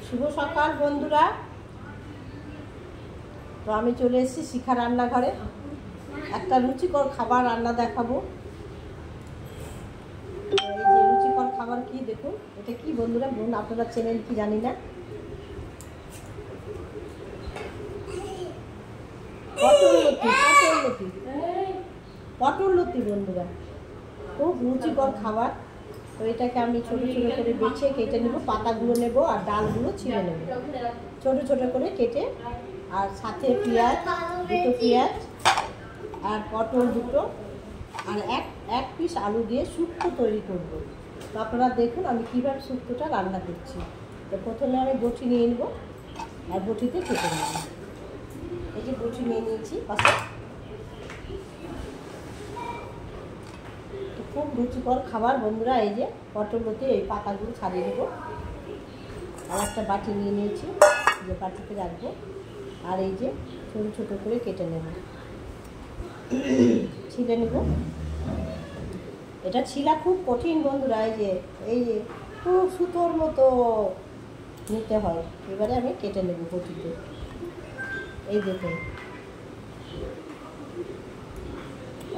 শুভ সকাল বন্ধুরা। তো আমি চলে এসেছি শিখা রান্নাঘরে। একটা রুচিকর খাবার রান্না দেখাবো। এই যে রুচিকর খাবার কি দেখুন, এটা কি বন্ধুরা বলুন, আপনারা চেনেন কি জানি না। পটল লতি বন্ধুরা, খুব রুচিকর খাবার। তো এটাকে আমি ছোট ছোট করে বেছে কেটে নেব, পাতাগুলো নেব আর ডালগুলো ছিঁড়ে নেব ছোট ছোট করে কেটে। আর সাথে পেঁয়াজ, দুটো পেঁয়াজ আর পটল দুটো আর এক পিস আলু দিয়ে শুক্তো তৈরি করব। তো আপনারা দেখুন আমি কীভাবে শুক্তোটা রান্না করছি। তো প্রথমে আমি বটি নিয়ে নেব আর বটিতে কেটে নেব। এই যে বটি নিয়ে নিয়েছি পাশে। খুব রুচিকর খাবার বন্ধুরা। এই যে পটল লতি, এই পাতাগুলো ছাড়িয়ে দেবো। আর একটা বাটি নিয়ে নিয়েছি, যে বাটিতে রাখবো। আর এই যে ছোটো ছোটো করে কেটে নেব, ছিলে নেব। এটা ছিলা খুব কঠিন বন্ধুরা। এই যে খুব সুতোর মতো নিতে হয়। এবারে আমি কেটে নেব বটিতে। এই দেখুন,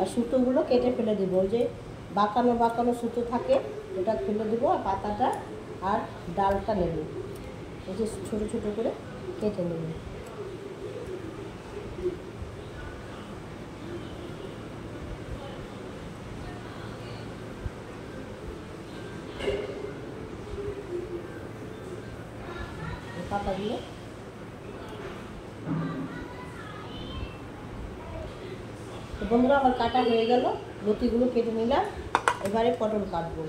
আর সুতোগুলো কেটে ফেলে দেবো। ওই যে বাঁকানো বাঁকানো সুতো থাকে, ওটা ফেলে দেবো। আর পাতাটা আর ডালটা নেব, এই যে ছোটো ছোটো করে কেটে নেব। পাতাগুলো তো বন্ধুরা আমার কাটা হয়ে গেল, লতিগুলো কেটে নিলাম। এবারে পটল কাটবো।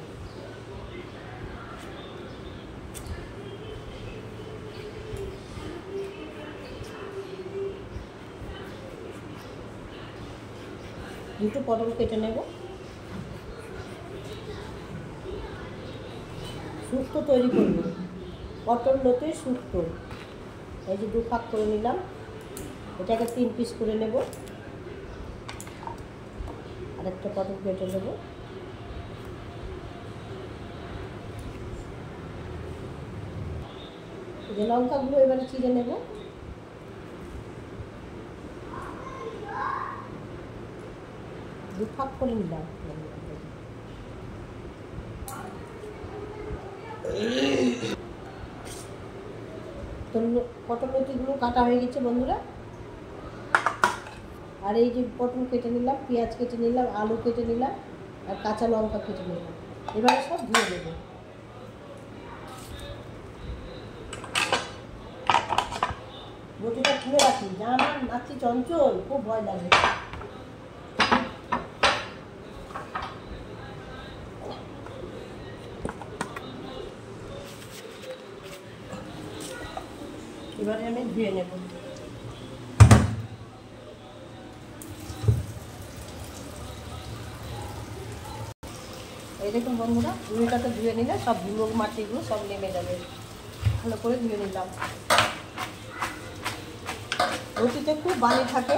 দুটো পটল কেটে নেব। শুক্তো তৈরি করব, পটল লতির শুক্তো। এই যে দু ফাঁক করে নিলাম, এটাকে 3 পিস করে নেব। আরেকটা পটল কেটে নেব। যে লঙ্কাগুলো এবারে চিড়ে নেব। দু ফাঁক করে নিলাম। তো পটল লতিগুলো কাটা হয়ে গেছে বন্ধুরা। আর এই যে পটল কেটে নিলাম, পেঁয়াজ কেটে নিলাম, আলু কেটে নিলাম আর কাঁচা লঙ্কা কেটে নিলাম। এবারে সব ধুয়ে নেব। বটিটা খুলে রাখি, জানা নাচি চঞ্চল, খুব ভয় লাগে। এবারে আমি ধুয়ে নেব। এই দেখুন বন্ধুরা, উল্টাটা ধুয়ে নিলে সব ধুলো মাটিগুলো সব নেমে যাবে। ভালো করে ধুয়ে নিলাম। রুটিতে খুব বালি থাকে।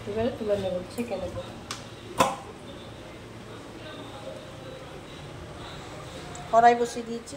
এবারে তুলে নেব, ছেঁকে নেব। কড়াই বসিয়ে দিয়েছি।